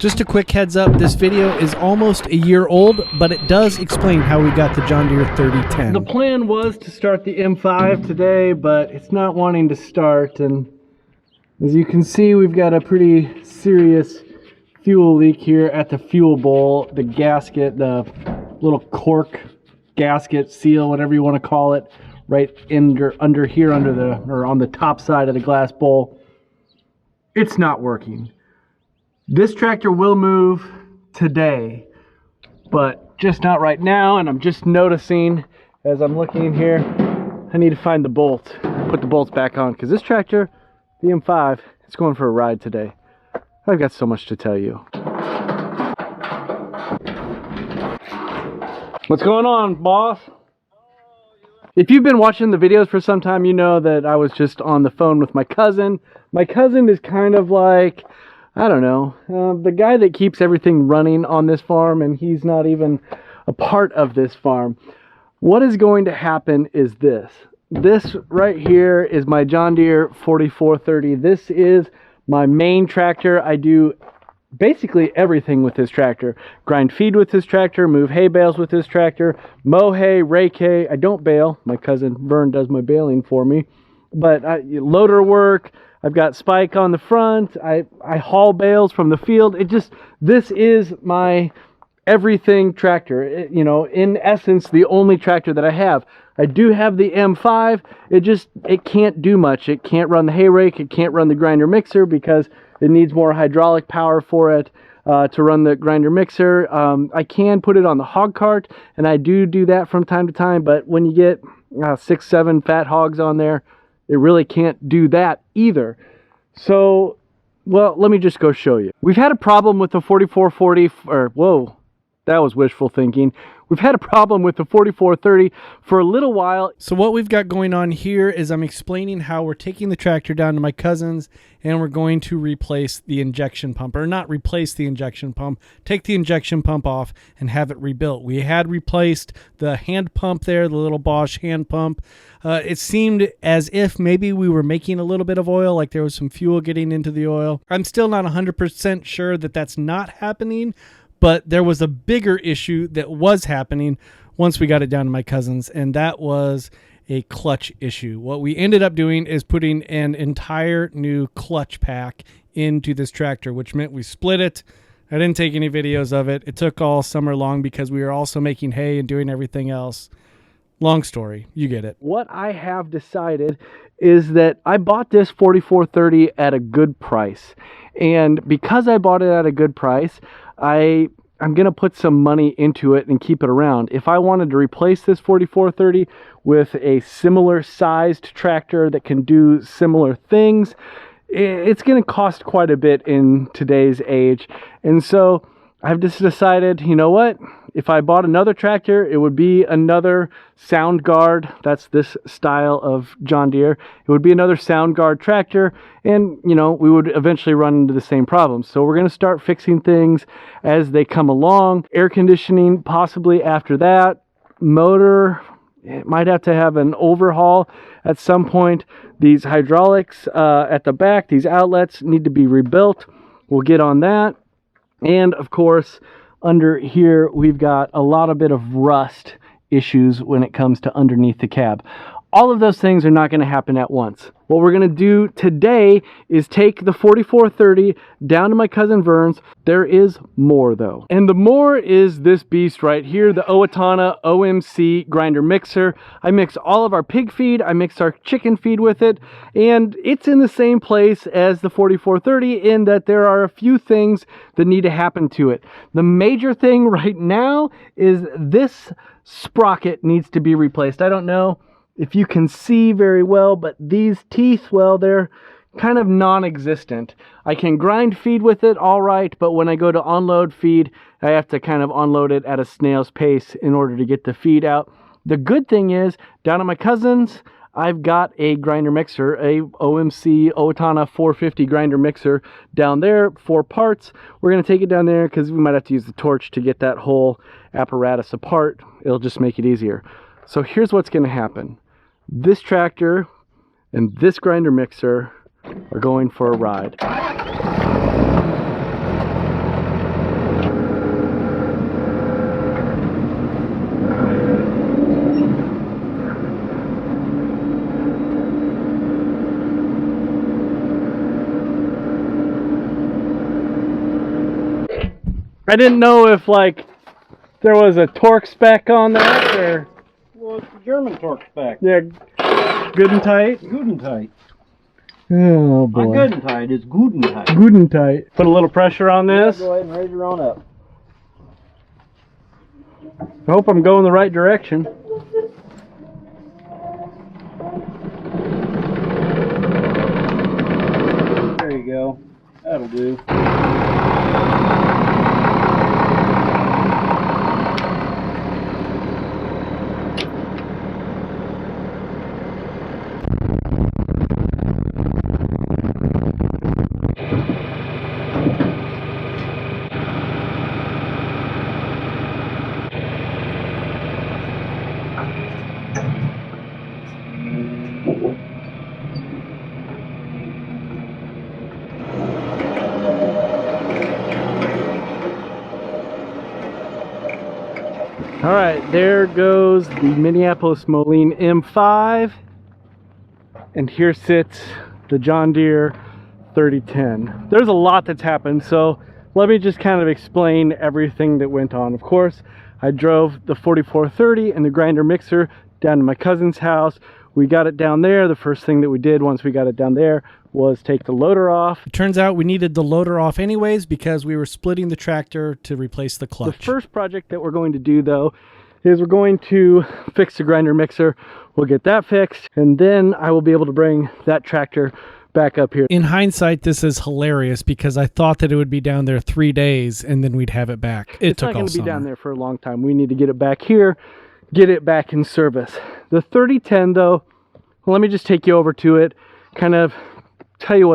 Just a quick heads up, this video is almost a year old, but it does explain how we got the John Deere 3010. The plan was to start the M5 today, but it's not wanting to start, and as you can see, we've got a pretty serious fuel leak here at the fuel bowl. The gasket, the little cork gasket seal, whatever you want to call it, right under here, on the top side of the glass bowl. It's not working. This tractor will move today, but just not right now. And I'm just noticing as I'm looking in here, I need to find the bolt, put the bolts back on, because this tractor, the M5, it's going for a ride today. I've got so much to tell you. What's going on, boss? If you've been watching the videos for some time, you know that I was just on the phone with my cousin. My cousin is kind of like, I don't know, the guy that keeps everything running on this farm, and he's not even a part of this farm. What is going to happen is this. This right here is my John Deere 4430. This is my main tractor. I do basically everything with this tractor. Grind feed with this tractor, move hay bales with this tractor, mow hay, rake hay. I don't bale. My cousin Vern does my baling for me. But loader work. I've got spike on the front. I haul bales from the field. This is my everything tractor. In essence, the only tractor that I have. I do have the M5. It can't do much. It can't run the hay rake. It can't run the grinder mixer because it needs more hydraulic power for it to run the grinder mixer. I can put it on the hog cart, and I do that from time to time, but when you get 6, 7 fat hogs on there, it really can't do that either. So, well, let me just go show you. We've had a problem with the 4440, whoa, that was wishful thinking. We've had a problem with the 4430 for a little while. So what we've got going on here is I'm explaining how we're taking the tractor down to my cousin's and we're going to replace the injection pump, or not replace the injection pump, take the injection pump off and have it rebuilt. We had replaced the hand pump there, the little Bosch hand pump. It seemed as if maybe we were making a little bit of oil, like there was some fuel getting into the oil. I'm still not 100% sure that that's not happening, but there was a bigger issue that was happening once we got it down to my cousin's, and that was a clutch issue. What we ended up doing is putting an entire new clutch pack into this tractor, which meant we split it. I didn't take any videos of it. It took all summer long because we were also making hay and doing everything else. Long story, you get it. What I have decided is that I bought this 4430 at a good price. And because I bought it at a good price, I'm going to put some money into it and keep it around. If I wanted to replace this 4430 with a similar sized tractor that can do similar things, it's going to cost quite a bit in today's age. And so I've just decided, you know what? If I bought another tractor, it would be another Sound Guard. That's this style of John Deere. It would be another Sound Guard tractor, and we would eventually run into the same problems. So we're going to start fixing things as they come along. Air conditioning possibly after that. Motor, it might have to have an overhaul at some point. These hydraulics at the back, these outlets need to be rebuilt. We'll get on that. And of course, under here, we've got a lot of bit of rust issues when it comes to underneath the cab. All of those things are not going to happen at once. What we're going to do today is take the 4430 down to my cousin Vern's. There is more though. And the more is this beast right here, the Owatonna OMC grinder mixer. I mix all of our pig feed, I mix our chicken feed with it, and it's in the same place as the 4430 in that there are a few things that need to happen to it. The major thing right now is this sprocket needs to be replaced. I don't know if you can see very well, but these teeth, well, they're kind of non-existent. I can grind feed with it all right, but when I go to unload feed, I have to kind of unload it at a snail's pace in order to get the feed out. The good thing is, down at my cousin's, I've got a grinder mixer, a OMC Owatonna 450 grinder mixer down there, 4 parts. We're going to take it down there because we might have to use the torch to get that whole apparatus apart. It'll just make it easier. So here's what's going to happen. This tractor and this grinder mixer are going for a ride. I didn't know if like there was a torque spec on that or. Well, it's the German torque spec. Yeah, good and tight. Good and tight. Oh boy. Not good and tight. It's good and tight. Good and tight. Put a little pressure on this. Go ahead and raise your own up. I hope I'm going the right direction. There you go. That'll do. All right, there goes the Minneapolis Moline M5, and here sits the John Deere 3010. There's a lot that's happened, so let me just kind of explain everything that went on. Of course, I drove the 4430 and the grinder mixer down to my cousin's house. We got it down there. The first thing that we did once we got it down there was take the loader off. It turns out we needed the loader off anyways because we were splitting the tractor to replace the clutch. The first project that we're going to do though is we're going to fix the grinder mixer. We'll get that fixed, and then I will be able to bring that tractor back up here. In hindsight, this is hilarious because I thought that it would be down there 3 days and then we'd have it back. It's not going to be down there for a long time. We need to get it back here, get it back in service. The 3010 though, let me just take you over to it, kind of tell you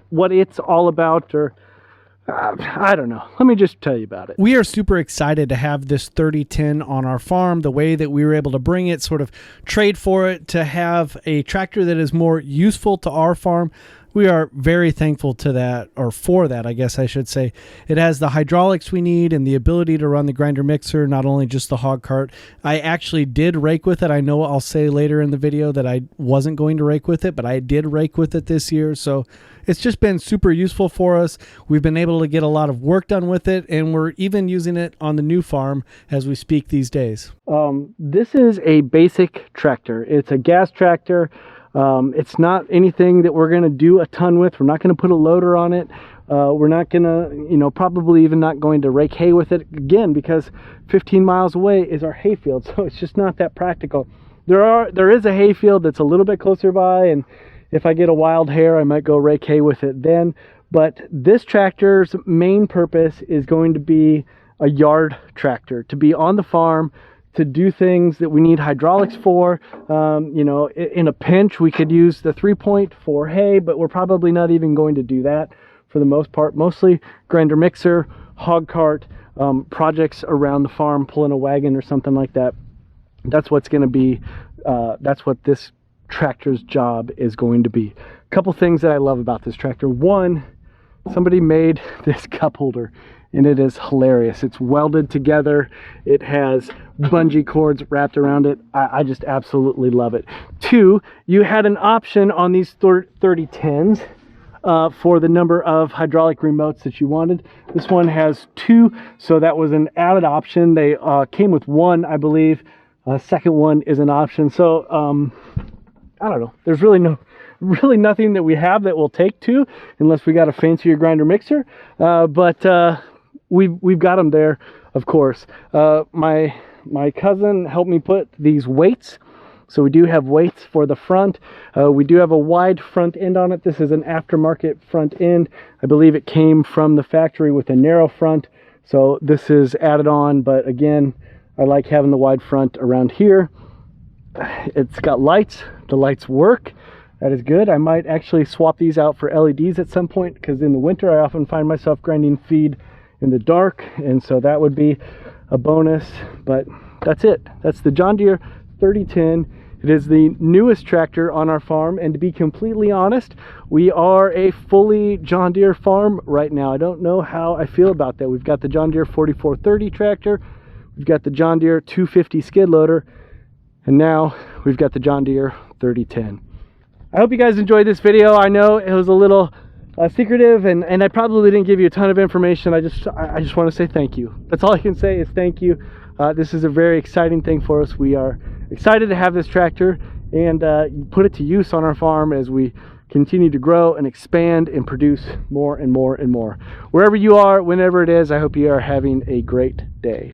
what it's all about, or I don't know. Let me just tell you about it. We are super excited to have this 3010 on our farm. The way that we were able to bring it, sort of trade for it, to have a tractor that is more useful to our farm. We are very thankful to that, or for that, I guess I should say. It has the hydraulics we need and the ability to run the grinder mixer, not only just the hog cart. I actually did rake with it. I know I'll say later in the video that I wasn't going to rake with it, but I did rake with it this year. So it's just been super useful for us. We've been able to get a lot of work done with it, and we're even using it on the new farm as we speak these days. This is a basic tractor. It's a gas tractor. It's not anything that we're going to do a ton with. We're not going to put a loader on it. We're not going to, probably even not going to rake hay with it again, because 15 miles away is our hay field. So it's just not that practical. There is a hay field that's a little bit closer by, and if I get a wild hare, I might go rake hay with it then. But this tractor's main purpose is going to be a yard tractor, to be on the farm, to do things that we need hydraulics for. In a pinch, we could use the 3-point for hay, but we're probably not even going to do that for the most part. Mostly grinder mixer, hog cart, projects around the farm, pulling a wagon or something like that. That's what's going to be, that's what this tractor's job is going to be. A couple things that I love about this tractor. One, somebody made this cup holder, and it is hilarious. It's welded together. It has bungee cords wrapped around it. I just absolutely love it. Two, you had an option on these 3010s for the number of hydraulic remotes that you wanted. This one has 2, so that was an added option. They came with 1, I believe. Second one is an option. So I don't know. There's really nothing that we have that will take 2, unless we got a fancier grinder mixer. But we've got them there, of course. My cousin helped me put these weights. So we do have weights for the front. We do have a wide front end on it. This is an aftermarket front end. I believe it came from the factory with a narrow front. So this is added on, but again, I like having the wide front around here. It's got lights. The lights work. That is good. I might actually swap these out for LEDs at some point, because in the winter I often find myself grinding feed in the dark, and so that would be a bonus. But that's it. That's the John Deere 3010. It is the newest tractor on our farm, and to be completely honest, we are a fully John Deere farm right now. I don't know how I feel about that. We've got the John Deere 4430 tractor, we've got the John Deere 250 skid loader, and now we've got the John Deere 3010. I hope you guys enjoyed this video. I know it was a little secretive, and I probably didn't give you a ton of information. I just want to say thank you. That's all I can say is thank you. This is a very exciting thing for us. We are excited to have this tractor and put it to use on our farm as we continue to grow and expand and produce more and more and more. Wherever you are, whenever it is, I hope you are having a great day.